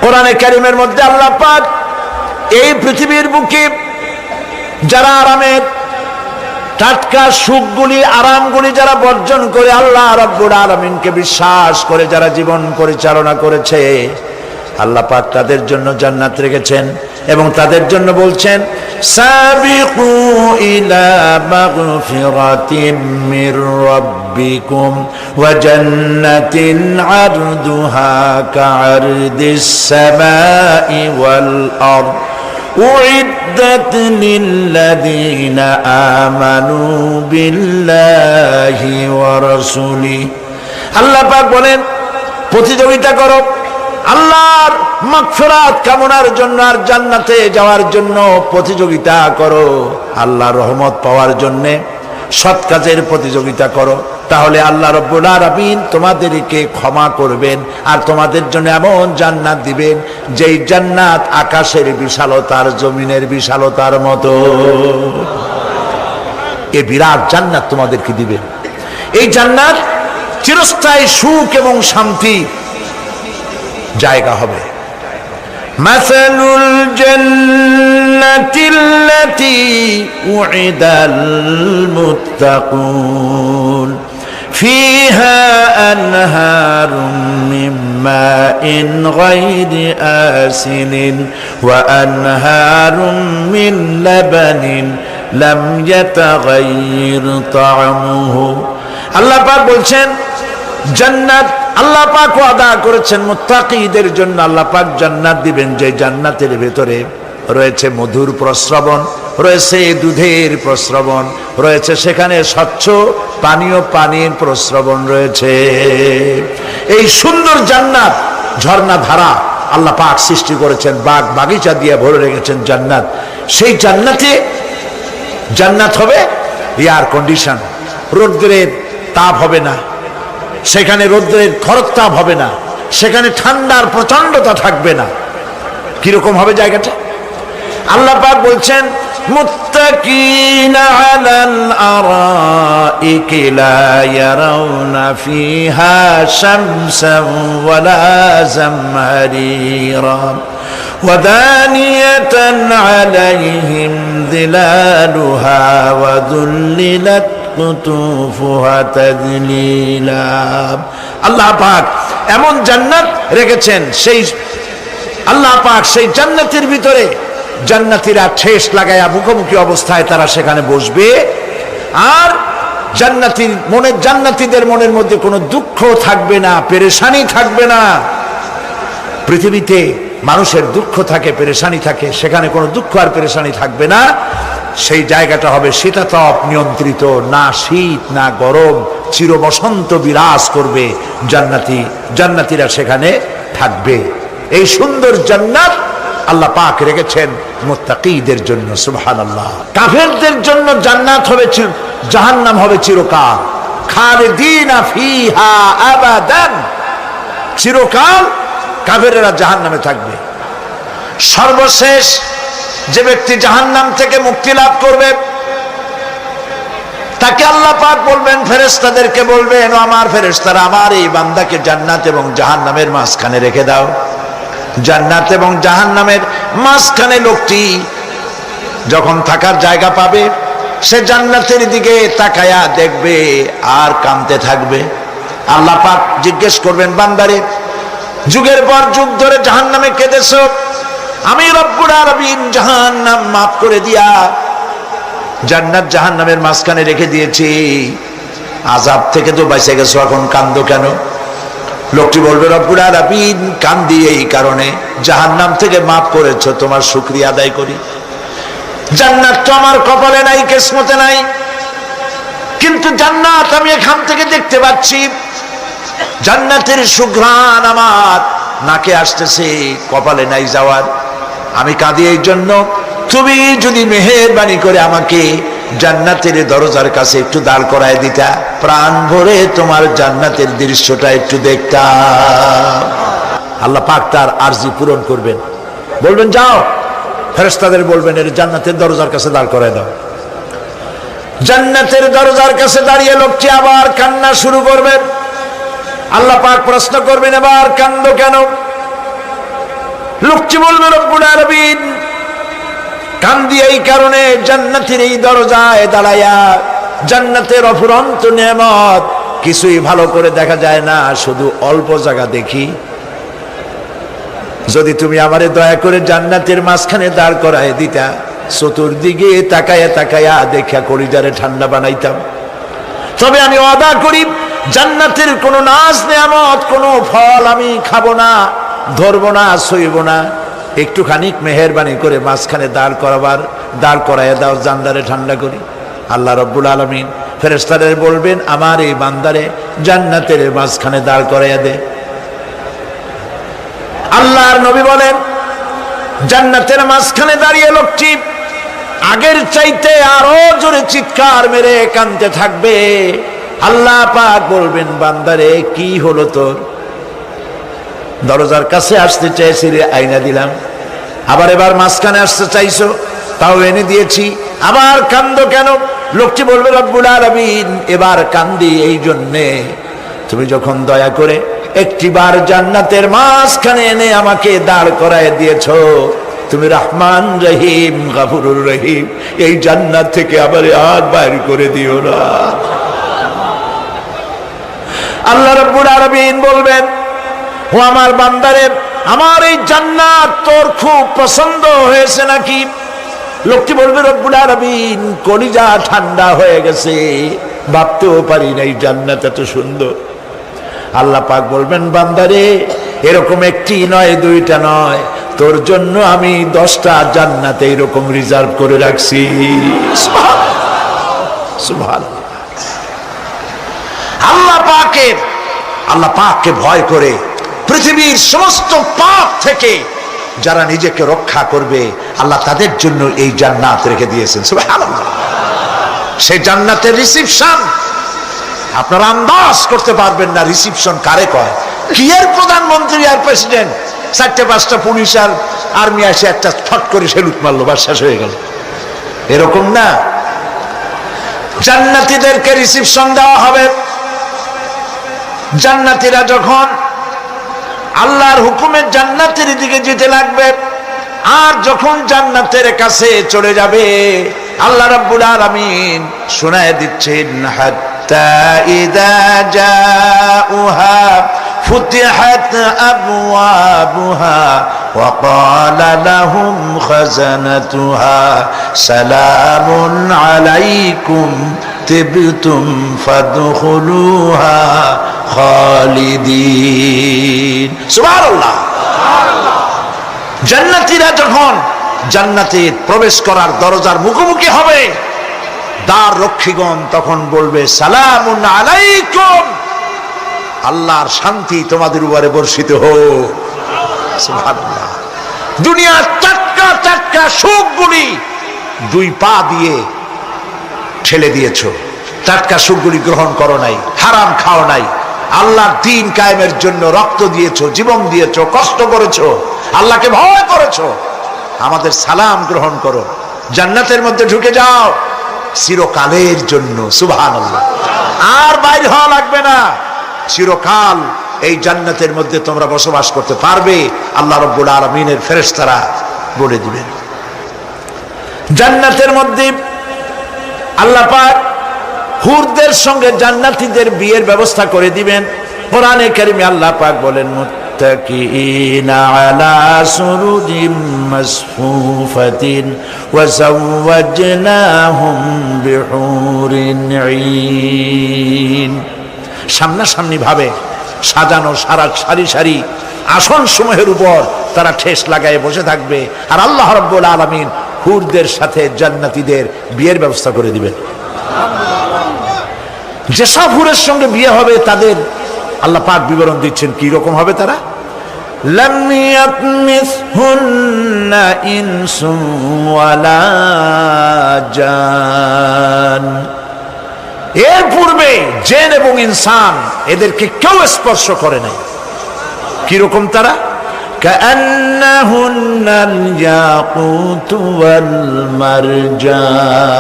কোরআনে কারীমের মধ্যে আল্লাহ পাক এই পৃথিবীর বুকে যারা আরামের টাটকা সুখগুলি আরামগুলি যারা বর্জন করে আল্লাহ রাব্বুল আলামিনকে বিশ্বাস করে যারা জীবন পরিচালনা করেছে, আল্লাহ পাক তাদের জন্য জান্নাত রেখেছেন এবং তাদের জন্য বলছেন সাবিকু ইলা মাগফিরাতিম মির রাব্বিকুম ওয়া জান্নাতিন আরদুহা কাআরদিস সামাই ওয়াল আরদ উইদ্দাত লিল্লাযীনা আমানু বিল্লাহি ওয়া রাসূলিহি। আল্লাহ পাক বলেন প্রতিযোগিতা করো আল্লাহর মাগফিরাত কামনার জন্য আর জান্নাতে যাওয়ার জন্য প্রতিযোগিতা করো, আল্লাহর রহমত পাওয়ার জন্য সৎ কাজের প্রতিযোগিতা করো, তাহলে আল্লাহ রাব্বুল আলামিন তোমাদেরকে ক্ষমা করবেন আর তোমাদের জন্য এমন জান্নাত দিবেন যেই জান্নাত আকাশের বিশালতার জমিনের বিশালতার মতো। এই বিরাট জান্নাত তোমাদেরকে দিবেন। এই জান্নাত চিরস্থায়ী সুখ এবং শান্তি জায়গা হবে। মাসালুল জান্নাতিল্লাতী উইদাল মুত্তাকুন ফিহা আনহারুম মিন মাইন গায়রি আসিনিন ওয়া আনহারুম মিন লাবানিন লাম ইয়াতাগায়্যার তা'আমুহু। আল্লাহ পাক বলছেন জান্নাত আল্লাহ পাক ওয়াদা করেছেন মুত্তাকিদের জন্য। আল্লাহ পাক জান্নাত দিবেন যে জান্নাতের ভেতরে রয়েছে মধুর প্রস্রবণ, রয়েছে দুধের প্রস্রবণ, রয়েছে সেখানে স্বচ্ছ পানীয় পানির প্রস্রবণ রয়েছে। এই সুন্দর জান্নাত ঝর্ণা ধারা আল্লাহ পাক সৃষ্টি করেছেন, বাগ বাগিচা দিয়ে ভরে রেখেছেন জান্নাত। সেই জান্নাতে জান্নাত হবে এয়ার কন্ডিশন, রৌদ্রের তাপ হবে না, সেখানে রৌদ্রের খরতাপ হবে না, সেখানে ঠান্ডার প্রচন্ডতা থাকবে না। কিরকম হবে জায়গাটা? আল্লাহ পাক বলছেন মুত্তাকিনা আলাল আরাইকি লা ইয়ারাউনা ফিহা শামসান ওয়ালা জামহারিরা ওয়া দানিয়াতান আলাইহিম যিলালুহা ওয়া যুল্লিলাত কুতুফুহা তাযলিলা। আল্লাহ পাক এমন জান্নাত রেখেছেন, সেই আল্লাহ পাক সেই জান্নাতের ভিতরে জান্নাতীরা ঠেস লাগায়া মুখোমুখি অবস্থায় তারা সেখানে বসবে আর জান্নাতীদের মনের মধ্যে কোনো দুঃখ থাকবে না, পেরেশানি থাকবে না। পৃথিবীতে মানুষের দুঃখ থাকে, পেরেশানি থাকে, সেখানে কোনো দুঃখ আর পেরেশানি থাকবে না। সেই জায়গাটা হবে শীতাতপ নিয়ন্ত্রিত, না শীত না গরম, চির বসন্ত বিরাজ করবে। জান্নাতীরা সেখানে থাকবে। এই সুন্দর জান্নাত আল্লাহ পাক রেখেছেন মুত্তাকিদের জন্য। সুবহানাল্লাহ। কাফেরদের জন্য জান্নাত হবে, জাহান্নাম হবে চিরকাল। খালিদিনা ফিহা আবাদান, চিরকাল কাফেরেরা জাহান্নামে থাকবে। সর্বশেষ যে ব্যক্তি জাহান্নাম থেকে মুক্তি লাভ করবে তাকে আল্লাহ পাক বলবেন, ফেরেশতাদেরকে বলবেন, ও আমার ফেরেশতারা আমার এই বান্দাকে জান্নাত এবং জাহান্নামের মাঝখানে রেখে দাও। জান্নাত এবং জাহান্নামের মাঝখানে লোকটি যখন থাকার জায়গা পাবে সে জান্নাতের দিকে তাকায়া দেখবে আর কাঁদতে থাকবে। আল্লাহ পাক জিজ্ঞেস করবেন, বান্দারে যুগের পর যুগ ধরে জাহান্নামে কেঁদেছো, আমি রব্বুল আলামিন জাহান্নাম মাফ করে দিয়া জান্নাত জাহান্নামের মাঝখানে রেখে দিয়েছি, আযাব থেকে তো বেঁচে গেছো, এখন কান্দো কেন? লোকটি বলবে, রব্বুল আলামিন কান্দি এই কারণে, জাহান্নাম থেকে মাফ করেছো, তোমার শুকরিয়া আদায় করি। জান্নাত তো আমার কপালে নাই, কিসমতে নাই, কিন্তু জান্নাত আমি এখান থেকে দেখতে পাচ্ছি, জান্নাতের সুঘ্রাণ আমার নাকে আসতেছে, কপালে নাই যাওয়ার। আমি কাঁদি এই জন্য, তুমি যদি মেহেরবানি করে আমাকে জান্নাতের দরজার কাছে একটু দাঁড় করায় দিতা, প্রাণ ভরে তোমার জান্নাতের দৃশ্যটা একটু দেখতাম। আল্লাহ পাক তার আরজি পূরণ করবেন, বলবেন যাও, ফেরেশতাদের বলবেন এর জান্নাতের দরজার কাছে দাঁড় করায় দাও। জান্নাতের দরজার কাছে দাঁড়িয়ে লোকটি আবার কান্না শুরু করবেন। আল্লাহ পাক প্রশ্ন করবেন, এবার কান্দো কেন? লোকটি বলবে রব্বুল আলামিন কান্দি এই কারণে জান্নাতের এই দরজায় দাঁড়ায়া, জান্নাতের অফুরন্ত নেয়ামত কিছুই ভালো করে দেখা যায় না, শুধু অল্প জায়গা দেখি। যদি তুমি আমারে দয়া করে জান্নাতের মাঝখানে দাঁড় করায় দিতা, চতুর্দিকে তাকায়া তাকায়া দেখা কলিজারে ঠান্ডা বানাইতাম। তবে আমি ওয়াদা করি জান্নাতের কোনো নাজ নেয়ামত, কোনো ফল আমি খাবো না, ধরবো না, সইব না। একটুখানি মেহেরবানি করে মাঝখানে দাঁড় করাইয়া দাও, জান্নারে ঠান্ডা করি। আল্লাহ রব্বুল আলামিন ফেরেশতাদের বলবেন আমার এই বান্দারে জান্নাতের মাঝখানে দাঁড় করাইয়া দে। আল্লাহর নবী বলেন জান্নাতের মাঝখানে দাঁড়িয়ে লোকটি আগের চাইতে আরো জোরে চিৎকার মেরে কাঁদতে থাকবে। আল্লাহ পাক বলবেন বান্দারে কি হলো তোর? দরজার কাছে আসতে চাইছি রে, আইনা দিলাম। আবার এবার মাঝখানে আসতে চাইছো, তাও এনে দিয়েছি, আবার কান্দো কেন? লোকটি বলবে রব্বুল আলামিন এবার কান্দি এই জন্যে তুমি যখন দয়া করে একটিবার জান্নাতের মাঝখানে এনে আমাকে দাঁড় করায় দিয়েছো, তুমি রহমান রহিম গফুরুর রহিম, এই জান্নাত থেকে আবার আর বাইর করে দিও না। আল্লাহ রাব্বুল আলামিন বলবেন ও আমার বান্দারে, আমার এই জান্নাত তোর খুব পছন্দ হয়েছে নাকি? লোকটি বলবে রব্বুল আলামিন কলিজা ঠান্ডা হয়ে গেছে, ভাবতেও পারি না এই জান্নাত এত সুন্দর। আল্লাহ পাক বলবেন বান্দারে এরকম একটি নয়, দুইটা নয়, তোর জন্য আমি 10টা জান্নাত এরকম রিজার্ভ করে রাখছি। সুবহানাল্লাহ। আল্লাহ পাককে ভয় করে পৃথিবীর সমস্ত পাপ থেকে যারা নিজেকে রক্ষা করবে আল্লাহ তাদের জন্য এই জান্নাত রেখে দিয়েছেন। সুবহানাল্লাহ। সেই জান্নাতের রিসিপশন আপনারা আন্দাজ করতে পারবেন না, রিসিপশন কারে কয়। কি এর প্রধানমন্ত্রী আর প্রেসিডেন্ট 4-5টা পুলিশ আর আর্মি আসে একটা ফট করে সেলুট মারলো, বাস শেষ হয়ে গেল, এরকম না। জান্নাতীদেরকে রিসিপশন দেওয়া হবে। জান্নাতীরা যখন আল্লাহর হুকুমে জান্নাতের দিকে যেতে লাগবে, আর যখন জান্নাতের কাছে চলে যাবে আল্লাহ রাব্বুল আলামিন শোনায় দিচ্ছেন হাত্তা ইযা জাউহা ফুতিহাত আবওয়াবুহা ওয়া ক্বালা লাহুম খাজানাতুহা সালামুন আলাইকুম তিবতুম ফাদখুলুহা খালিদিন। সুবহানাল্লাহ। জান্নাতীরা যখন জান্নাতে প্রবেশ করার দরজার মুখোমুখি হবে, দ্বার রক্ষীগণ তখন বলবে সালামুন আলাইকুম, আল্লাহর শান্তি তোমাদের উপরে বর্ষিত হোক। সুবহানাল্লাহ। দুনিয়ার টাটকা টাটকা সুখগুলি 2 পা দিয়ে ঠেলে দিয়েছো, টাটকা সুখগুলি গ্রহণ করো নাই, হারাম খাও নাই, আল্লাহর দ্বীন কায়েমের জন্য রক্ত দিয়েছো, জীবন দিয়েছো, কষ্ট করেছো, আল্লাহকে ভয় করেছো। আমাদের সালাম গ্রহণ করো, জান্নাতের মধ্যে ঢুকে যাও চিরকালের জন্য। সুবহানাল্লাহ। আর বাইর হওয়া লাগবে না, চিরকাল এই জান্নাতের মধ্যে তোমরা বসবাস করতে পারবে, আল্লাহ রাব্বুল আলামিনের ফেরেশতারা বলে দিবেন। জান্নাতের মধ্যে আল্লাহ পাক হুরদের সঙ্গে জান্নাতীদের বিয়ের ব্যবস্থা করে দিবেন। কোরআনে কারিমে আল্লাহ পাক বলেন মুত্তাকিনা আলা সুরুজিম মাসফুফাতিন ওয়া যাওয়াজনাহুম বিহুরিন ঈন। সামনাসামনি ভাবে সাজানো সারি সারি আসন সমূহের উপর তারা ঠেস লাগায় বসে থাকবে, আর আল্লাহ রাব্বুল আলামিন হুরদের সাথে জান্নাতীদের বিয়ের ব্যবস্থা করে দিবেন। যেসব হুরের সঙ্গে বিয়ে হবে তাদের আল্লাহ পাক বিবরণ দিচ্ছেন কি রকম হবে তারা। লাম ইয়াতমিসহুন্না ইনসুন ওয়ালা জান, এর পূর্বে জিন এবং ইনসান এদেরকে কেউ স্পর্শ করে নাই। কি রকম তারা? কান্নাহুন্নাল ইয়াকুতু ওয়াল মারজান,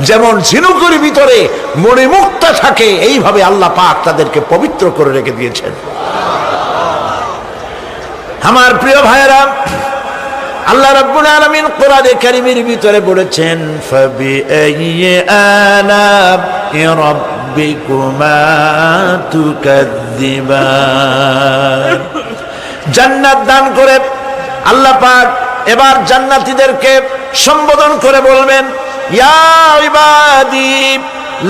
যেমন ঝিনুকের ভিতরে মণিমুক্তা থাকে এইভাবে আল্লাহ পাক তাদেরকে পবিত্র করে রেখে দিয়েছেন। আমার প্রিয় ভাইরা, আল্লাহ রাব্বুল আলামিন কোরআনে কারীমের ভিতরে বলেছেন, ফাবিআইয়ি আলা'i রাব্বিকুমা তুকাযযিবান। জান্নাত দান করে আল্লাহ পাক এবার জান্নাতীদেরকে সম্বোধন করে বলবেন, ইয়া ইবাদি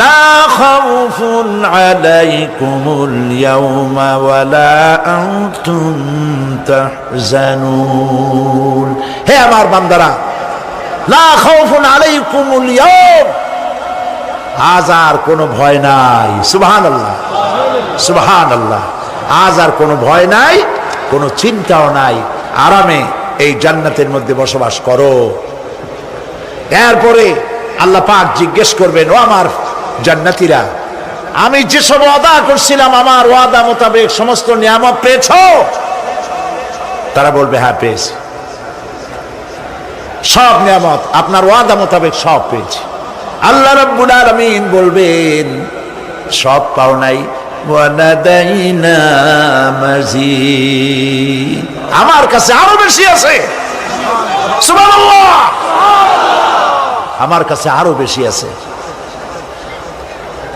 লা খাউফুন আলাইকুমুল ইয়াওমা ওয়ালা আনতুম তাহজানুন। হে আমার বান্দারা, লা খাউফুন আলাইকুমুল ইয়াওম, আজ আর কোনো ভয় নাই। সুবহানাল্লাহ, সুবহানাল্লাহ। আজ আর কোনো ভয় নাই, কোনো চিন্তাও নাই, আরামে এই জান্নাতের মধ্যে বসবাস করো। এরপরে আল্লাহ পাক জিজ্ঞেস করবেন, ও আমার জান্নাতীরা, আমি যেসব ওয়াদা করছিলাম আমার ওয়াদা মোতাবেক সমস্ত নিয়ামত পেয়েছো? তারা বলবে, হ্যাঁ পেয়েছি, সব নিয়ামত আপনার ওয়াদা মোতাবেক সব পেয়েছি। আল্লাহ রাব্বুল আলামিন বলবেন, সব পাও নাই, ওয়ালাদাইনা মাজিদ, আমার কাছে আরো বেশি আছে। সুবহানাল্লাহ, আমার কাছে আরো বেশি আছে।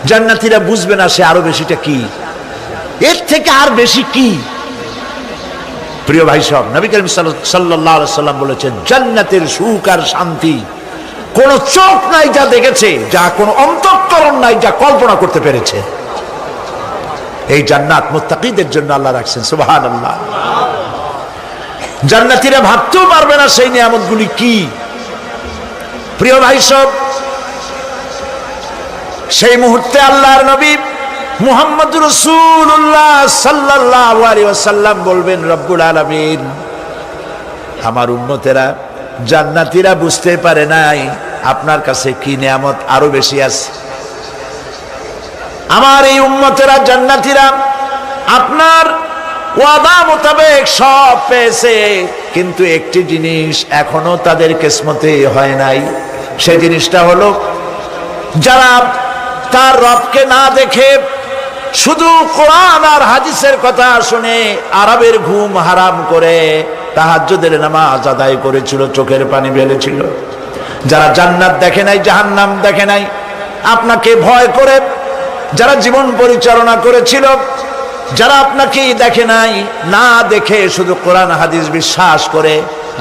জান্নাতীরা বুঝবে না সে আরো বেশিটা কি, এর থেকে আর বেশি কি। প্রিয় ভাই সব, নবী করিম সাল্লাল্লাহু আলাইহি সাল্লাম বলেছেন, জান্নাতের সুখ আর শান্তি কোন চোখ নাই যা দেখেছে, যা কোন অন্তঃকরণ নাই যা কল্পনা করতে পেরেছে। এই জান্নাত মুত্তাকিদের জন্য আল্লাহ রাখছেন। সুবহানাল্লাহ। জান্নাতীরা ভাবতেও পারবে না সেই নিয়ামতগুলি কি। প্রিয় ভাই সব, সেই মুহূর্তে আল্লাহর নবী মুহাম্মদুর রাসূলুল্লাহ সাল্লাল্লাহু আলাইহি ওয়াসাল্লাম বলবেন, রব্বুল আলামিন, আমার উম্মতেরা জান্নাতীরা বুঝতে পারে নাই আপনার কাছে কি নিয়ামত আরো বেশি আছে। আমার এই উম্মতেরা জান্নাতীরা আপনার ওয়াদা মোতাবেক সব পেয়েছে, কিন্তু একটি জিনিস এখনো তাদের কিসমতে হয় নাই। সেই জিনিসটা হলো, যারা তার রবকে না দেখে শুধু কোরআন আর হাদিসের কথা শুনে আরবের ঘুম হারাম করে তাহাজ্জুদের নামাজ আদায় করেছিল, চোখের পানি ফেলেছিল, যারা জান্নাত দেখে নাই, জাহান্নাম দেখে নাই, আপনাকে ভয় করে যারা জীবন পরিচালনা করেছিল, যারা আপনাকে দেখে নাই, না দেখে শুধু কোরআন হাদিস বিশ্বাস করে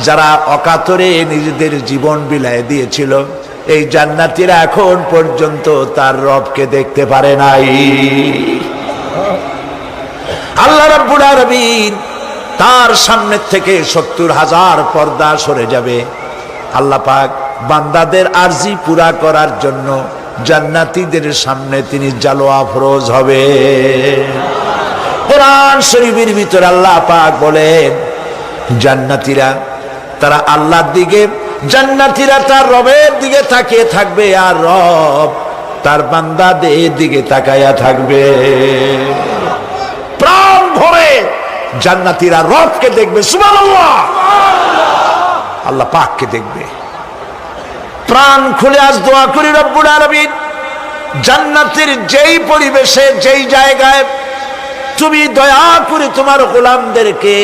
যারা অকাতরে নিজেদের জীবন বিলায় দিয়েছিল, এই জান্নাতীরা এখন পর্যন্ত তার রবকে দেখতে পারে নাই। আল্লাহ রাব্বুল আলামিন তার সামনে থেকে ৭০,০০০ পর্দা সরে যাবে। আল্লাহ পাক বান্দাদের আরজি পুরা করার জন্য জান্নাতীদের সামনে তিনি জালোয়া ফরোজ হবে। কোরআন শরীফের ভিতরে আল্লাহ পাক বলেন, জান্নাতীরা তারা আল্লাহর দিকে, জান্নাতীরা তার রবের দিকে তাকিয়ে থাকবে, আর রব তার বান্দাদের দিকে তাকায়া থাকবে। প্রাণ ভরে জান্নাতীরা রবকে দেখবে। সুবহানাল্লাহ, আল্লাহ পাককে দেখবে। প্রাণ খুলে আজ দোয়া করি, রব্বুল আলামিন জান্নাতের যেই পরিবেশে, যেই জায়গায় তুমি দয়া করে তোমার গোলামদেরকে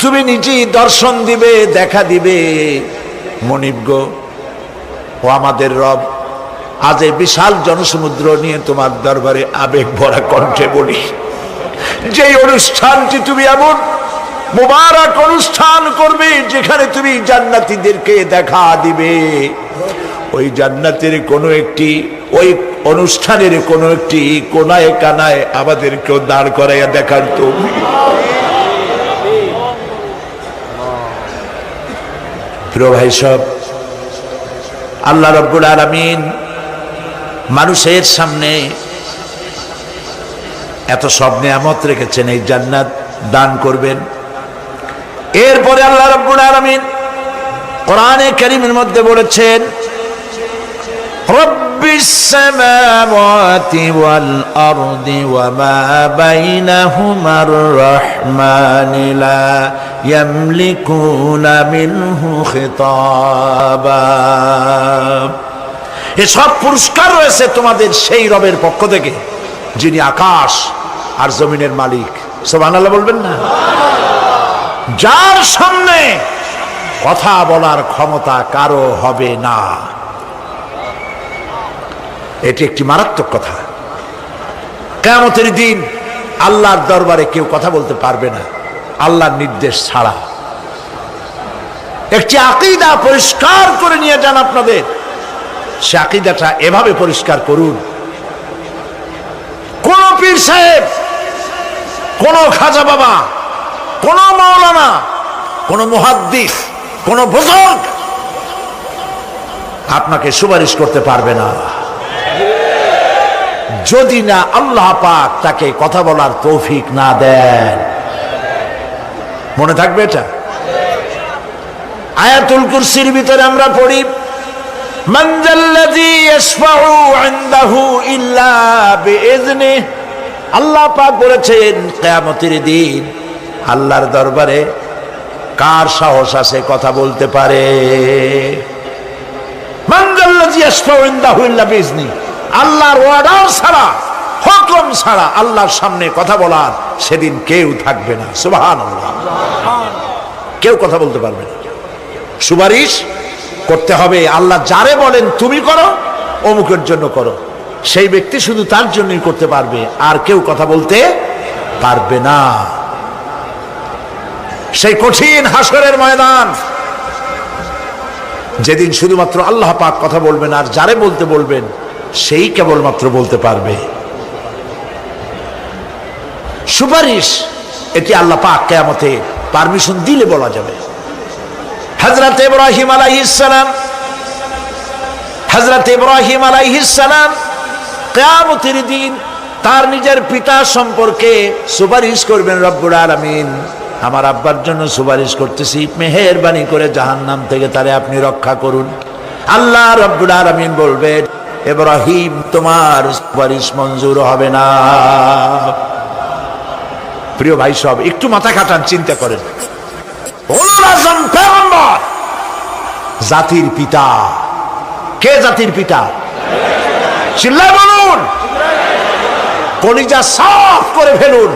তুমি নিজেই দর্শন দিবে, দেখা দিবে। মনিব গো, ও আমাদের রব, আজ এই বিশাল জনসমুদ্র নিয়ে তোমার দরবারে আবেগ ভরা কণ্ঠে বলি, যেই অনুষ্ঠানটি তুমি এমন মুবারক অনুষ্ঠান করবে যেখানে তুমি জান্নাতীদেরকে দেখা দিবে, ওই জান্নাতের কোনো একটি, ওই অনুষ্ঠানের কোনো একটি কোনায় কানায় আমাদেরকেও দাঁড় করাইয়া দেখার তো। প্রিয় ভাই সব, আল্লাহ রাব্বুল আলামিন মানুষের সামনে এত সব নিয়ামত রেখেছেন, এই জান্নাত দান করবেন। এরপরে আল্লাহ রাব্বুল আলামিন কোরআনে কারীমের মধ্যে বলেছেন, রব্বিস সামাওয়াতি ওয়াল আরদি ওয়া মা বাইনাহুমার রাহমানি লা ইয়ামলিকুনা মিনহু খিতাবা। এসব পুরস্কার রয়েছে তোমাদের সেই রবের পক্ষ থেকে যিনি আকাশ আর জমিনের মালিক। সুবহানাল্লাহ বলবেন না? যার সামনে কথা বলার ক্ষমতা কারো হবে না, এটি একটি মারাত্মক কথা। কিয়ামতের দিন আল্লাহর দরবারে কেউ কথা বলতে পারবে না আল্লাহর নির্দেশ ছাড়া। একটি আকীদা পরিষ্কার করে নিয়ে যান আপনাদের, সে আকীদাটা এভাবে পরিষ্কার করুন, কোন পীর সাহেব, কোন খাজা বাবা, কোন মাওলানা, কোন মুহাদ্দিস, কোন বুজুর্গ আপনাকে সুপারিশ করতে পারবে না যদি না আল্লাহ পাক তাকে কথা বলার তৌফিক না দেন। মনে থাকবে এটা। আয়াতুল কুরসির ভিতরে আমরা পড়ি, মান যাল্লাযী ইয়াশফাউ ইনদাহু ইল্লা বিইযনিহি। আল্লাহ পাক বলেছেন কিয়ামতের দিন আল্লাহর দরবারে কার সাহস আছে কথা বলতে পারে? মান যাল্লাযী ইয়াশফাউ ইনদাহু ইল্লা বিইযনিহি। আল্লাহর অর্ডার ছাড়া, হুকুম ছাড়া আল্লাহর সামনে কথা বলার সেদিন কেউ থাকবে না। সুবহানাল্লাহ। কেউ কথা বলতে পারবে না। সুপারিশ করতে হবে আল্লাহ যারে বলেন তুমি করো, অমুকের জন্য করো, সেই ব্যক্তি শুধু তার জন্যই করতে পারবে, আর কেউ কথা বলতে পারবে না। সেই কঠিন হাসরের ময়দান, যেদিন শুধুমাত্র আল্লাহ পাক কথা বলবেন, আর যারে বলতে বলবেন সেই কেবলমাত্র বলতে পারবে। সুপারিশ এটি আল্লাহ পাক কিয়ামতে পারমিশন দিলে বলা যাবে। হযরত ইব্রাহিম আলাইহিস সালাম কিয়ামতের দিন তার নিজের পিতা সম্পর্কে সুপারিশ করবেন। রব্বুল আলামিন, আমার আব্বার জন্য সুপারিশ করতেছি, মেহেরবানি করে জাহান্নাম থেকে তারে আপনি রক্ষা করুন। আল্লাহ রব্বুল আলামিন বলবেন, ইব্রাহিম তোমার সুপারিশ মঞ্জুর হবে না। প্রিয় ভাই সব, একটু মাথা খাটান, চিন্তা করেন। উলুল আযম পয়গম্বর, জাতির পিতা। কে জাতির পিতা? চিল্লায় বলুন, কলিজা সাফ করে ফেলুন।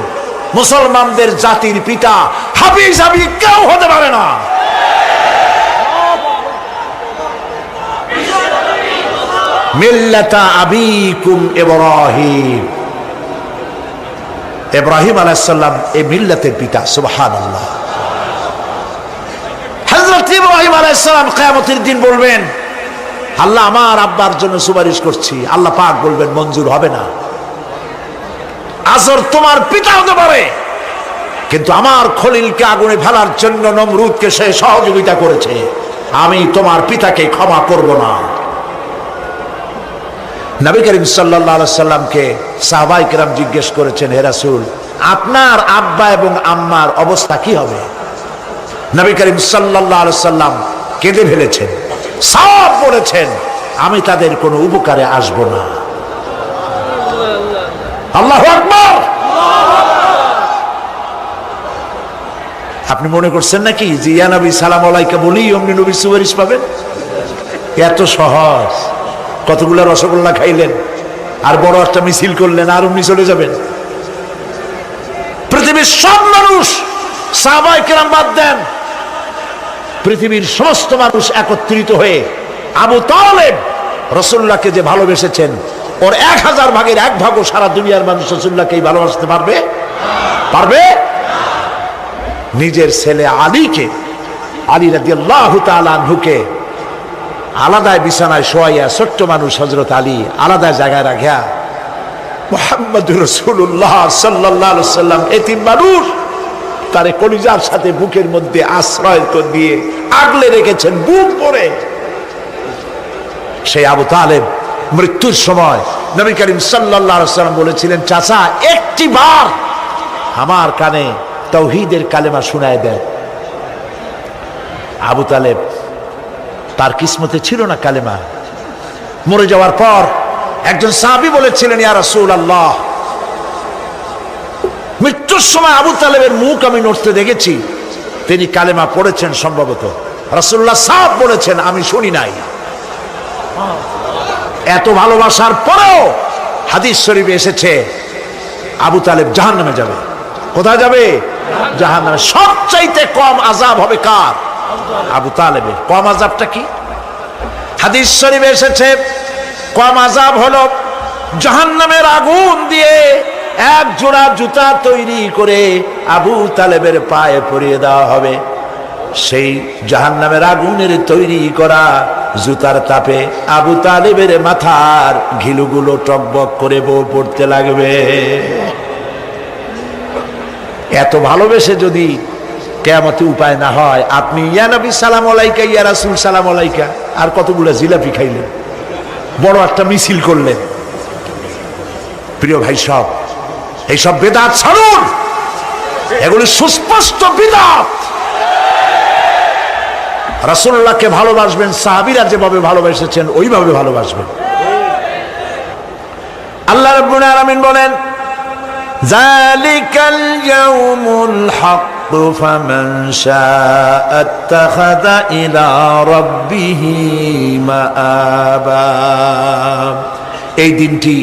মুসলমানদের জাতির পিতা হাফিজ হাবি কেউ হতে পারে না। মিল্লাতা আবিকুম ইব্রাহিম। ইব্রাহিম আলাইহিস সালাম এই মিল্লাতের পিতা। সুবহানাল্লাহ। হযরত ইব্রাহিম আলাইহিস সালাম কিয়ামতের দিন বলবেন, আল্লাহ আমার আব্বার জন্য সুপারিশ করছি। আল্লাহ পাক বলবেন মঞ্জুর হবে না। আজর তোমার পিতা হতে পারে, কিন্তু আমার খলিলকে আগুনে ফেলার জন্য নমরুদকে সে সহযোগিতা করেছে, আমি তোমার পিতাকে ক্ষমা করব না। নবী করিম সাল্লাল্লাহু আলাইহি সাল্লামকে সাহাবায়ে কেরাম জিজ্ঞেস করেছেন, হে রাসূল, আপনার আব্বা এবং আম্মার অবস্থা কি হবে? নবী করিম সাল্লাল্লাহু আলাইহি সাল্লাম কেঁদে ফেলেছেন, সব বলেছেন, আমি তাদের কোনো উপকারে আসব না। আল্লাহু আকবার। আপনি মনে করছেন নাকি যে ইয়া নবী সালাম আলাইকা বলি অমনি নবী সুপারিশ পাবেন? এত সহজ। কতগুলা রসগোল্লা খাইলেন আর বড় একটা মিছিল করলেন আর অমনি চলে যাবেন? পৃথিবীর সব মানুষ, সাহাবায়ে কেরাম বাদ দেন, পৃথিবীর সমস্ত মানুষ একত্রিত হয়ে আবু তালেব রাসূলুল্লাহকে যে ভালোবেসেছেন, ওর 1000 ভাগের 1 ভাগও সারা দুনিয়ার মানুষ রাসূলুল্লাহকেই ভালোবাসতে পারবে? পারবে? নিজের ছেলে আলীকে, আলী রাদিয়াল্লাহু তাআলা আনহুকে আলাদা বিছানায় শোয়াইয়া, ছোট্ট মানুষ হযরত আলী আলাদা জায়গায় রাখিয়া মুহাম্মদুর রাসূলুল্লাহ সাল্লাল্লাহু আলাইহি সাল্লাম এতিম মানুষ তারে কলিজার সাথে বুকের মধ্যে আশ্রয় দিয়ে আগলে রেখেছেন বুক ভরে। সেই আবু তালেব মৃত্যুর সময় নবী করিম সাল্লাল্লাহু আলাইহি সাল্লাম বলেছিলেন, চাচা একটি বার আমার কানে তাওহীদের কালেমা শোনায় দেন। আবু তালেব, তার কিসমতে ছিল না কালেমা। মরে যাওয়ার পর একজন সাহাবী বলেছিলেন, ইয়া রাসূলুল্লাহ, মৃত্যুর সময় আবু তালেবের মুখ আমি নড়তে দেখেছি, তিনি কালেমা পড়েছেন সম্ভবত। রাসূলুল্লাহ সাফ বলেছেন, আমি শুনি নাই। এত ভালোবাসার পরেও হাদিস শরীফে এসেছে আবু তালেব জাহান্নামে যাবে। কোথায় যাবে? জাহান্নামে। সবচাইতে কম আযাব হবে কার? আবু তালেবের। কম আযাবটা কি? হাদিস শরীফে এসেছে কম আযাব হলো জাহান্নামের আগুন দিয়ে এক জোড়া জুতা তৈরি করে আবু তালেবের পায়ে পরিয়ে দেওয়া হবে। সেই জাহান্নামের আগুনের তৈরি করা জুতার তাপে আবু তালেবের মাথার ঘিলুগুলো টকবক করে বউ পড়তে লাগবে। এত ভালোবেসে যদি কিয়ামতে উপায় না হয়, আপনি ইয়া নবী সালাম আলাইকা, ইয়া রাসূল সালাম আলাইকা, আর কতগুলো জিলাপি খাইলেন, বড় একটা মিছিল করলেন। প্রিয় ভাই সব, এইসব বেদাত ছাড়ুন, এগুলি সুস্পষ্ট বিদআত। রাসূলুল্লাহকে ভালোবাসবেন, সাহাবীরা যেভাবে ভালোবেসেছেন ওইভাবে ভালোবাসবেন। আল্লাহ রাব্বুল আলামিন বলেন, যালিকাল ইয়াউমুল হক ফামান শাআ আত্তাখাযা ইলা রাব্বিহি মাআবা। এই দিনটি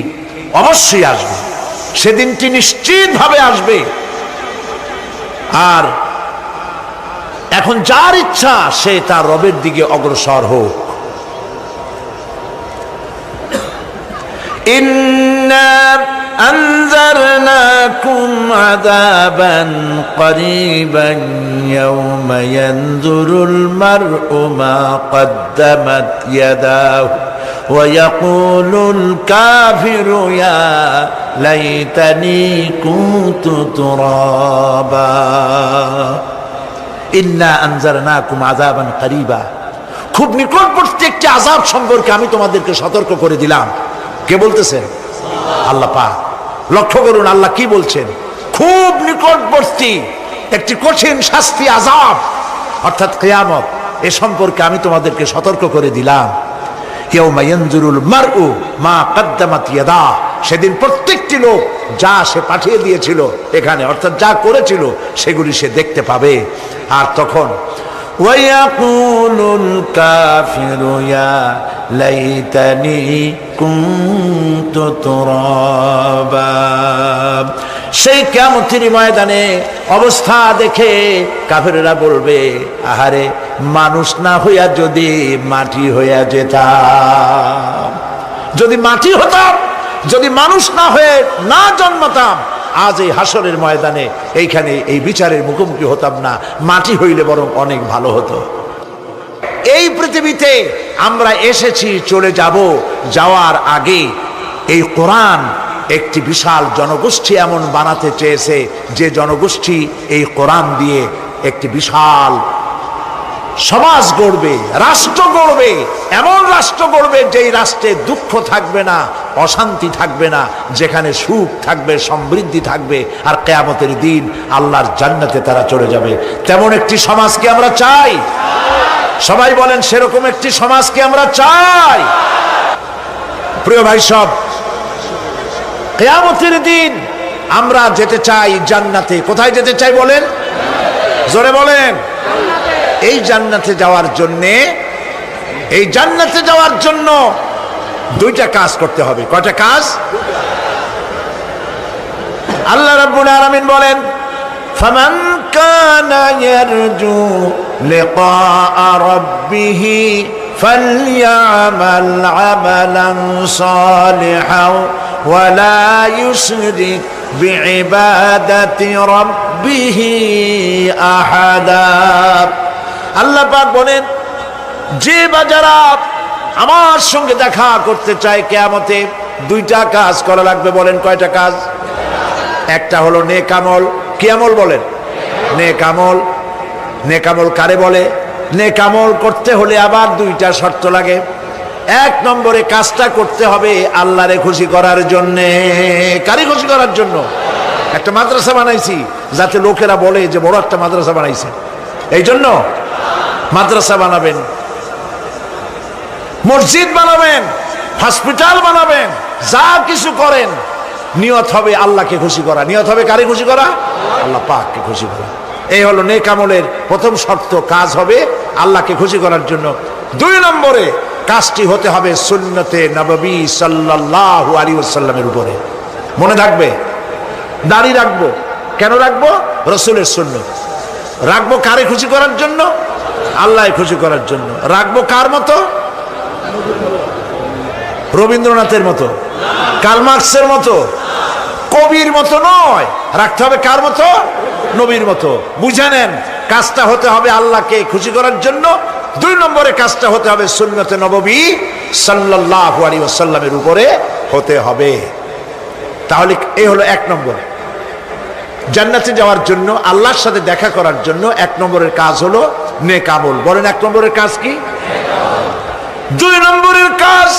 অবশ্যই আসবে, সেদিনটি নিশ্চিতভাবে আসবে। আর এখন যার ইচ্ছা সে তার রবের দিকে অগ্রসর হোক। ইন্না আনজারনাকুম আযাবান করিবান ইয়াওমা ইয়ানজুরুল মার'উ মা কদ্দামাত ইয়াদাহু ওয়া ইয়াকুলুল কাফিরু ইয়া লাইতানি কুনতু তুরাবা। ইন্না আনজারনাকুম আযাবান করিবা, খুব নিকটবর্তী একটি আযাব সম্পর্কে আমি তোমাদেরকে সতর্ক করে দিলাম। কে বলতেছেন? আল্লাহ পাক। লক্ষ্য করুন আল্লাহ কি বলছেন, খুব নিকটবর্তী একটি কঠিন শাস্তি, আযাব অর্থাৎ কিয়ামত, এ সম্পর্কে আমি তোমাদেরকে সতর্ক করে দিলাম। ইয়াউমা ইয়ানজুরুল মার'উ মা কদ্দামাত ইয়াদাহু, সেদিন প্রত্যেকটি লোক যা সে পাঠিয়ে দিয়েছিল এখানে, অর্থাৎ যা করেছিল সেগুলি সে দেখতে পাবে। আর তখন ওয়ায়াকুলুল কাফিরু ইয়া লাইতানি কুনতু তুরাবা। সেই কিয়ামতের ময়দানে অবস্থা দেখে কাফেররা বলবে, আহারে মানুষ না হইয়া যদি মাটি হইয়া যেতাম, যদি মাটি হতাম, যদি মানুষ না হয়ে না জন্মাতাম, আজ এই হাসরের ময়দানে এইখানে এই বিচারের মুখোমুখি হতাম না, মাটি হইলে বরং অনেক ভালো হতো। এই পৃথিবীতে আমরা এসেছি, চলে যাব, যাওয়ার আগে এই কোরআন একটি বিশাল জনগোষ্ঠী এমন বানাতে চেয়েছে যে জনগোষ্ঠী এই কোরআন দিয়ে একটি বিশাল সমাজ গড়বে, রাষ্ট্র গড়বে, এমন রাষ্ট্র গড়বে যেই রাষ্ট্রে দুঃখ থাকবে না, অশান্তি থাকবে না, যেখানে সুখ থাকবে, সমৃদ্ধি থাকবে, আর কিয়ামতের দিন আল্লাহর জান্নাতে তারা চলে যাবে। তেমন একটি সমাজকে আমরা চাই। সবাই বলেন সেরকম একটি সমাজকে আমরা চাই। প্রিয় ভাই সব, কিয়ামতের দিন আমরা যেতে চাই জান্নাতে। কোথায় যেতে চাই বলেন? জোরে বলেন। এই জান্নাতে যাওয়ার জন্যে, এই জান্নাতে যাওয়ার জন্য দুইটা কাজ করতে হবে। কয়টা কাজ? আল্লাহ রাব্বুল আলামিন বলেন, ফামান কানা ইয়ারজু লিকা রাব্বিহি ফালইয়ামাল আমালান সালিহান ওয়া লা ইউশরিক বিইবাদাতি রাব্বিহি আহাদা। আল্লাহ পাক বলেন, যে বাজারা আমার সঙ্গে দেখা করতে চায় কিয়ামতে, দুইটা কাজ করা লাগবে। বলেন কয়টা কাজ? একটা হলো নেক আমল। কি আমল বলেন? নেক আমল। নেক আমল কারে বলে? নেক আমল করতে হলে আবার দুইটা শর্ত লাগে। এক নম্বরে কাজটা করতে হবে আল্লাহরে খুশি করার জন্যে। কারে খুশি করার জন্য? একটা মাদ্রাসা বানাইছি যাতে লোকেরা বলে যে বড় একটা মাদ্রাসা বানাইছে, এই জন্য মাদ্রাসা বানাবেন, মসজিদ বানাবেন, হসপিটাল বানাবেন, যা কিছু করেন নিয়ত হবে আল্লাহকে খুশি করা। নিয়ত হবে কারে খুশি করা? আল্লাহ পাককে খুশি করা। এই হলো নেক আমলের প্রথম শর্ত, কাজ হবে আল্লাহকে খুশি করার জন্য। দুই নম্বরে কাজটি হতে হবে সুন্নতে নববী সাল্লাল্লাহু আলাইহি ওয়াসাল্লামের উপরে। মনে থাকবে, দাড়ি রাখবো, কেন রাখবো? রসুলের সুন্নত। রাখবো কারে খুশি করার জন্য? আল্লাহ খুশি করার জন্য। রাখবো কার মতো? রবীন্দ্রনাথের মতো, কার্ল মার্কসের মতো, কবির মতো নয়। রাখতে হবে কার মতো? নবীর মতো। বুঝে নেন, কাজটা হতে হবে আল্লাহকে খুশি করার জন্য। 2 নম্বরে কাজটা হতে হবে সুন্নতে নববী সাল্লাল্লাহু আলাইহি ওয়াসাল্লামের উপরে হতে হবে। তাহলে এই হলো 1 নম্বর। জান্নাতে যাওয়ার জন্য, আল্লাহর সাথে দেখা করার জন্য 1 নম্বরের কাজ হলো নেক আমল। বলেন 1 নম্বরের কাজ কি? 2 নম্বরের কাজ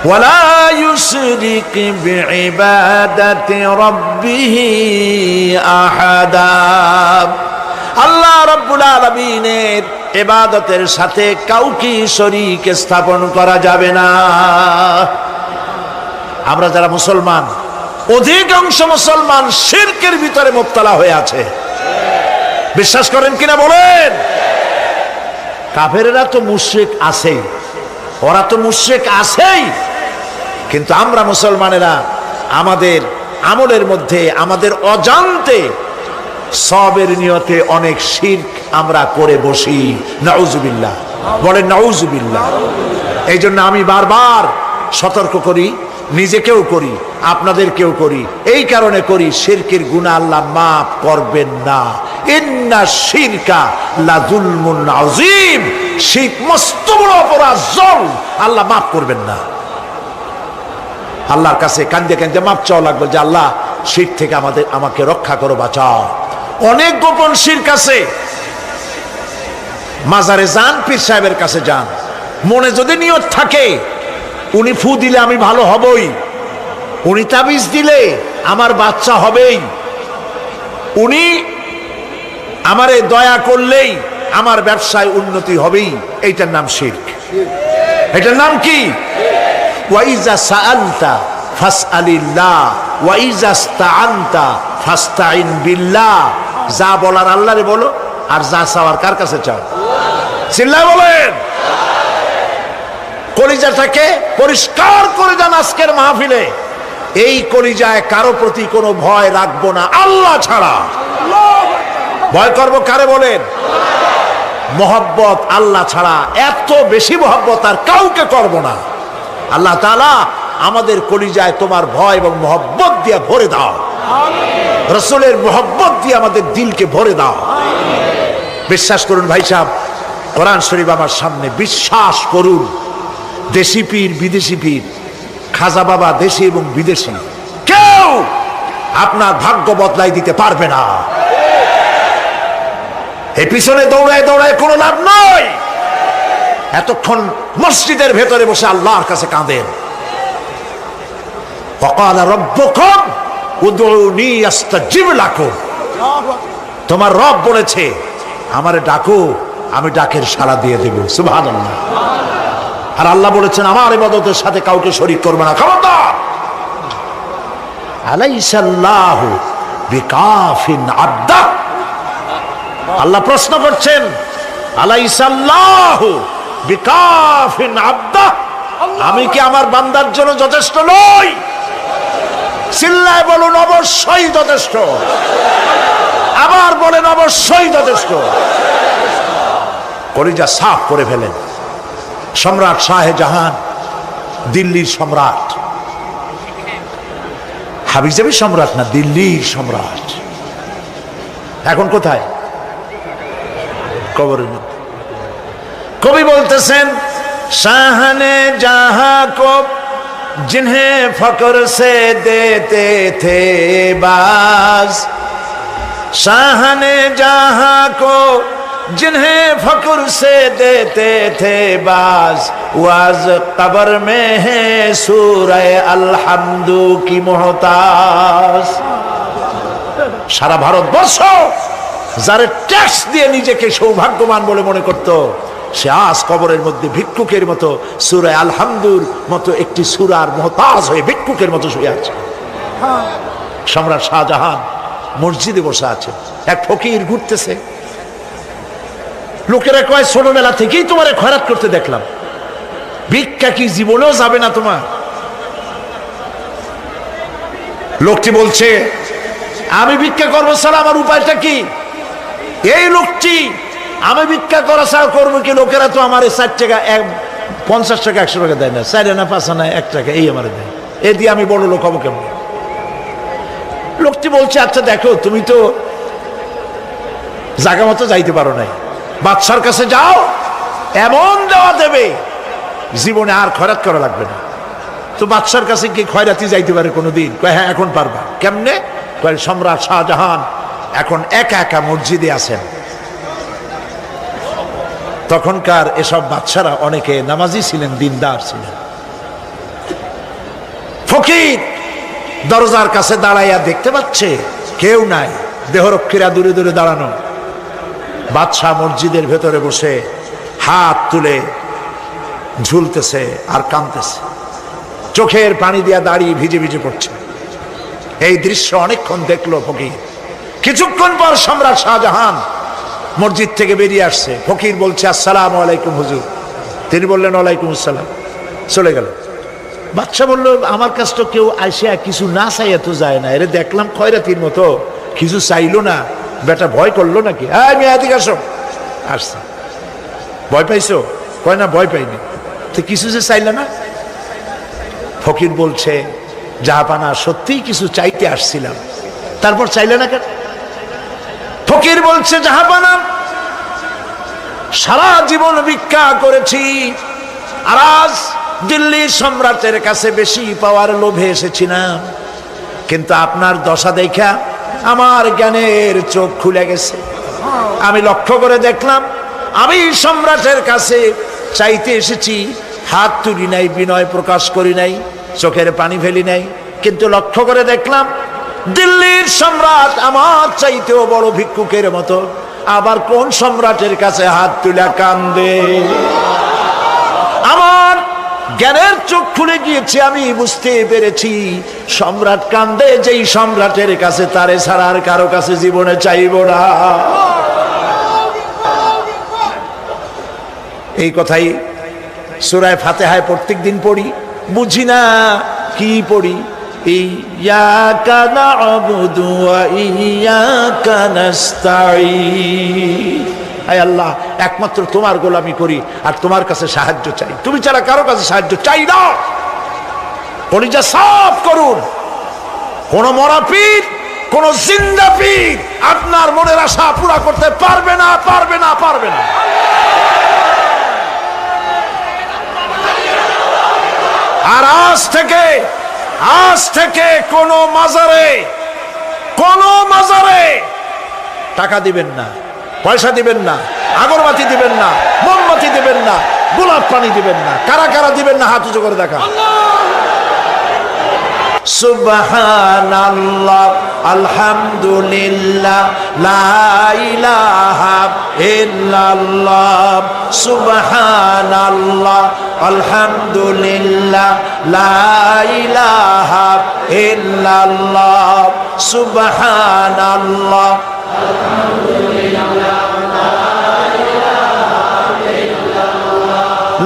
ওয়ালা ইউশরিক বিইবাদাতি রাব্বিহি আহাদা। আল্লাহ রাব্বুল আলামিনের ইবাদতের সাথে কাউকে শরীক স্থাপন করা যাবে না। আমরা যারা মুসলমান, অধিকাংশ মুসলমান শিরকের ভিতরে মুবতালা হয়ে আছে। বিশ্বাস করেন কিনা বলেন? কাফেরেরা তো মুশরিক আছেই, ওরা তো মুশরিক আছেই, কিন্তু আমরা মুসলমানেরা আমাদের আমলের মধ্যে, আমাদের অজান্তে সবের নিয়তে অনেক শিরক আমরা করে বসি। নাউজুবিল্লাহ। বলেন নাউজুবিল্লাহ। এই জন্য আমি বারবার সতর্ক করি, নিজেকেও করি, আপনাদেরকেও করি। এই কারণে করি, শিরকের গুনাহ আল্লাহ মাফ করবেন না। ইন্না শিরকা লাযুলমুন আযীম। শিরক মস্ত বড় অপরাধ, জুলম, আল্লাহ মাফ করবেন না। আল্লাহর কাছে কান্দে কান্দে মাফ চাওয়া লাগবে যে আল্লাহ শিরক থেকে আমাকে রক্ষা করো, বাঁচাও। অনেক গোপন শিরক আছে। মাজারে যান, পীর সাহেবের কাছে যান, মনে যদি নিয়ত থাকে উনি ফু দিলে আমি ভালো হবই, উনি তাবিজ দিলে আমার বাচ্চা হবেই, উনি আমারে দয়া করলেই আমার ব্যবসায় উন্নতি হবেই, এইটার নাম শিরক। এটার নাম কি? ওয়াইজা সাআলতা ফাসআলিল্লাহ ওয়াইজা ইসতাআনতা ফাসতাইন বিল্লাহ। যা বলার আল্লাহরে বলো, আর যা চাওয়ার কার কাছে চাও? চিল্লায় বলেন। কলিজাটাকে পরিষ্কার করে যান আজকের মাহফিলে। এই কলিজায় কারো প্রতি কোনো ভয় রাখবো না আল্লাহ ছাড়া। ভয় করবো কারে বলেন? মহব্বত আল্লাহ ছাড়া, এত বেশি মহব্বত আর কাউকে করব না। আল্লাহ তাআলা আমাদের কলিজায় তোমার ভয় এবং মহব্বত দিয়ে ভরে দাও। রাসূলের মহব্বত দিয়ে আমাদের দিলকে ভরে দাও। বিশ্বাস করুন ভাই সাহেব, কোরআন শরীফ আমার সামনে, বিশ্বাস করুন, দেশি পীর, বিদেশি পীর, খাজা বাবা দেশি এবং বিদেশি, কেউ আপনার ভাগ্য বদলাই দিতে পারবে না। এই পিছনে দৌড়ায় দৌড়ায় কোনো লাভ নয়। এতক্ষণ মসজিদের ভেতরে বসে আল্লাহর কাছে কাঁদেন। ওয়াকালা রাব্বুকুম উদউনি আস্তাজিব লাকুম। তোমার রব বলেছে আমারে ডাকো, আমি ডাকের সাড়া দিয়ে দেব। সুবহানাল্লাহ। আর আল্লাহ বলেছেন আমার ইবাদতের সাথে কাউকে শরীক করবে না। খবরদার। আলাইসাল্লাহু বিকাফিন আবদা। আল্লাহ প্রশ্ন করছেন, আলাইসাল্লাহু বিকাফিন আবদা, আমি কি আমার বান্দার জন্য যথেষ্ট নই? চিল্লায় বলুন অবশ্যই যথেষ্ট। আবার বলেন অবশ্যই যথেষ্ট। কলিজা সাফ করে ফেলেন। সম্রাট শাহজাহান, দিল্লির সম্রাট, হাবিজাবি সম্রাট না, দিল্লির সম্রাট। এখন কোথায়? কবরের মধ্যে। কবি বলতেছেন, শাহনে জাহাं को जिन्हें फक्र से देते थे बाज, शाहने जहां को जिन्हें फक्र से देते थे बाज, वाज कब्र में है सूरह अलहम्दु की मोहताज। সারা ভারতবর্ষ যারা ট্যাক্স দিয়ে নিজেকে সৌভাগ্যবান বলে মনে করত, সে আজ কবরের মধ্যে ভিক্ষুকের মতো সূরা আলহামদুর মতো একটি সূরার মুহতাজ হয়ে ভিক্ষুকের মতো শুয়ে আছে। সম্রাট শাহজাহান মসজিদে বসে আছে, এক ফকির ঘুরতেছে। লোকেরা কয় ছোটবেলা থেকেই তোমার খয়রাত করতে দেখলাম, ভিক্ষা কি জীবনেও যাবে না তোমার? লোকটি বলছে, আমি ভিক্ষা করবো ছাড়া আমার উপায়টা কি? এই লোকটি আমি ভিক্ষা করা ছাড়া করবো কি? লোকেরা তো আমার 60 টাকা 50 টাকা 100 টাকা দেয় না, 4 আনা 5 আনা 1 টাকা এই আমার দেয়, এ দিয়ে আমি বড় লোক হবো কেমন? লোকটি বলছে আচ্ছা দেখো তুমি তো জায়গা মতো যাইতে পারো নাই, বাদশার কাছে যাও, এমন দেওয়া দেবে জীবনে আর খয়রাত করা লাগবে না। তো বাদশার কাছে কি খয়রাতি যাইতে পারে কোনোদিন? কয় হ্যাঁ এখন পারবা। কেমনে? কয় সম্রাট শাহজাহান এখন একা একা মসজিদে আছেন। তখনকার এসব বাদশারা অনেকে নামাজি ছিলেন, দিনদার ছিলেন। ফকির দরজার কাছে দাঁড়াইয়া দেখতে পাচ্ছে কেউ নাই, দেহরক্ষীরা দূরে দূরে দাঁড়ানো। বাদশাহ মসজিদের ভেতরে বসে হাত তুলে ঝুলতেছে আর কাঁদতেছে, চোখের পানি দিয়া দাঁড়িয়ে ভিজে ভিজে পড়ছে। এই দৃশ্য অনেকক্ষণ দেখলো ফকির। কিছুক্ষণ পর সম্রাট শাহজাহান মসজিদ থেকে বেরিয়ে আসছে। ফকির বলছে আসসালামু আলাইকুম হুজুর। তিনি বললেন ওয়ালাইকুম আসসালাম, চলে গেল। বাদশা বলল আমার কাছে তো কেউ আসিয়া কিছু না চাইয়া তো যায় না, এরে দেখলাম খয়রাতির মতো কিছু চাইলো না, বেটা ভয় করলো নাকি? হ্যাঁ মেয়ে এদিকে আসো। আসছে। ভয় পাইছো? কয় না ভয় পাইনি। তো কিছু যে চাইলে না? ফকির বলছে জাহাপানা সত্যিই কিছু চাইতে আসছিলাম। তারপর চাইলে না কেন? ফকির বলছে জাহাপানা সারা জীবন ভিক্ষা করেছি, আর আজ দিল্লির সম্রাটের কাছে বেশি পাওয়ার লোভে এসেছি না, কিন্তু আপনার দশা দেখা আমার জ্ঞানের চোখ খুলে গেছে। আমি লক্ষ্য করে দেখলাম আমি সম্রাটের কাছে চাইতে এসেছি, হাত তুলি নাই, বিনয় প্রকাশ করি নাই, চোখের পানি ফেলি নাই, কিন্তু লক্ষ্য করে দেখলাম দিল্লির সম্রাট আমার চাইতেও বড় ভিক্ষুকের মতো। আবার কোন সম্রাটের কাছে হাত তুলে কান্দে? আমার জ্ঞানের চোখ খুলে গিয়েছে, আমি বুঝতে পেরেছি সম্রাট কান্দে যেই সম্রাটের কাছে, তারে ছাড়া আর কারো কাছে জীবনে চাইব না। এই কথাই সূরা ফাতিহায় প্রত্যেক দিন পড়ি, বুঝি না কি পড়ি। ইয়াকা না'বুদু ওয়া ইয়াকা নাস্তাঈন। আয় আল্লাহ, একমাত্র তোমার গোলামি করি আর তোমার কাছে সাহায্য চাই, তুমি ছাড়া কারো কাছে সাহায্য চাই না। কলিজা সাফ করুন। কোন মরা পীর, কোন জিন্দা পীর আপনার মনের আশা পুরা করতে পারবে না, পারবে না, পারবে না। আর আজ থেকে কোন মাজারে টাকা দিবেন না, পয়সা দিবেন না, আগরবাতি দিবেন না, মোমবাতি দিবেন না, গোলাপ পানি দিবেন না। কারা কারা দিবেন না হাত উঁচু করে দেখা। সুবহানাল্লাহ, আলহামদুলিল্লাহ, লা ইলাহা ইল্লাল্লাহ। সুবহানাল্লাহ, আলহামদুলিল্লাহ, লা ইলাহা ইল্লাল্লাহ। সুবহানাল্লাহ,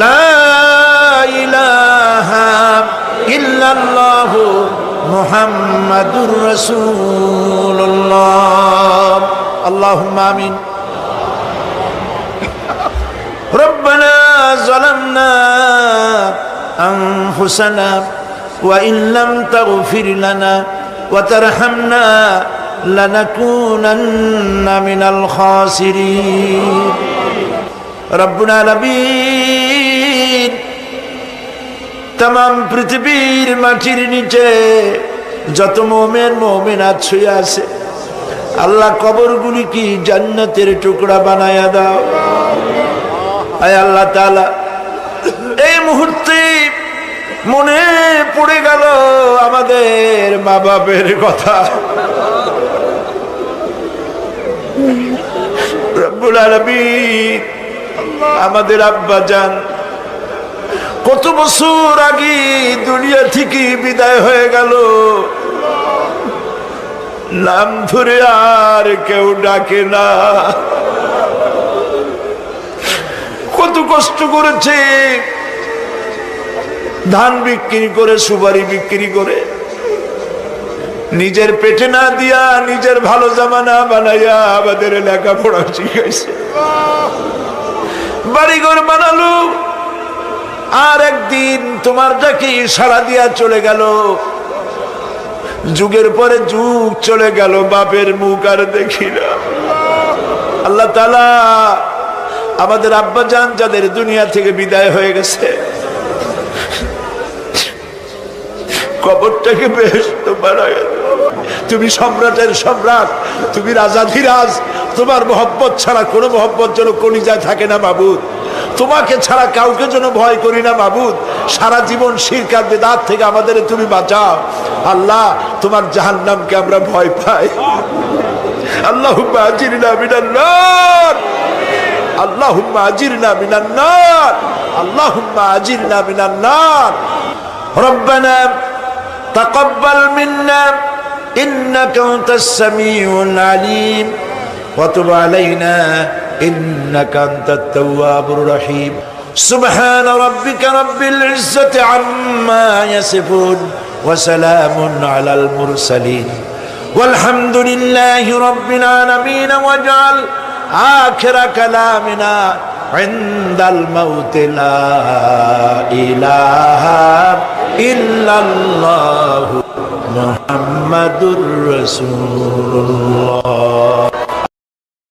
লা ইলাহা ইল্লাল্লাহ, মুহাম্মাদুর রাসূলুল্লাহ। আল্লাহুম্মা আমিন। রব্বানা যালামনা আনফুসানা ওয়া ইন লাম তাগফির লানা ওয়া তারহামনা লানাকুনান্না মিনাল খাসিরিন। রব্বুল আলামিন, তাম পৃথিবীর মাটির নিচে যত মুমিন মুমিনাত শুয়ে আছে, আল্লাহ কবরগুলি কি জান্নাতের টুকরা বানায়া দাও। আয় আল্লাহ তাআলা, এই মুহূর্তে মনে পড়ে গেল আমাদের মা বাপের কথা। রব্বুল আলামিন, আমাদের আব্বা জান কত বছর আগে দুনিয়া থেকে বিদায় হয়ে গেল, নাম ধরে আর কেউ ডাকে না। কত কষ্ট করেছে, ধান বিক্রি করে, সুপারি বিক্রি করে নিজের পেটে না দিয়া নিজের ভালো জামা না বানাইয়া আমাদের লেখাপড়া শিখাইছে, বাড়িঘর বানালো, আর একদিন তোমার ডাকে সাড়া দিয়া চলে গেল। যুগের পরে যুগ চলে গেল, বাপের মুখ আর দেখি না। আল্লাহ তাআলা আমাদের আব্বা জান যাদের দুনিয়া থেকে বিদায় হয়ে গেছে, কবরটাকে বেহেশত বানায়। তুমি সম্রাটের সম্রাট, তুমি রাজাধিরাজ, তোমার মহব্বত ছাড়া কোনো মহব্বত যেন কলিজায় থাকে না মাবুদ। তোমাকে ছাড়া কাউকে যেন ভয় করি না মাবুদ। সারা জীবন শিরক আর বিদআত থেকে আমাদের তুমি বাঁচাও আল্লাহ। তোমার জাহান্নামকে আমরা ভয় পাই। আল্লাহুম্মা আজিরনা মিনান নার, আল্লাহুম্মা আজিরনা মিনান নার, আল্লাহুম্মা আজিরনা মিনান নার। রব্বানা তাকাব্বাল মিন্না ইন্নাকা আনতাস সামিউল আলিম ওয়া তুব আলাইনা ইন্নাকা আনতাত তাওয়াবুর রহিম। সুবহান রাব্বিকা রাব্বিল ইজ্জাতি আম্মা ইয়াসিফুন ওয়া সালামুন আলাল মুরসালিন ওয়ালহামদুলিল্লাহি রাব্বিল আলামিন। ওয়াজআল আখিরা কালামিনা ইনদাল মাউতি লা ইলাহা ইল্লাল্লাহু মুহাম্মাদুর রাসূলুল্লাহ।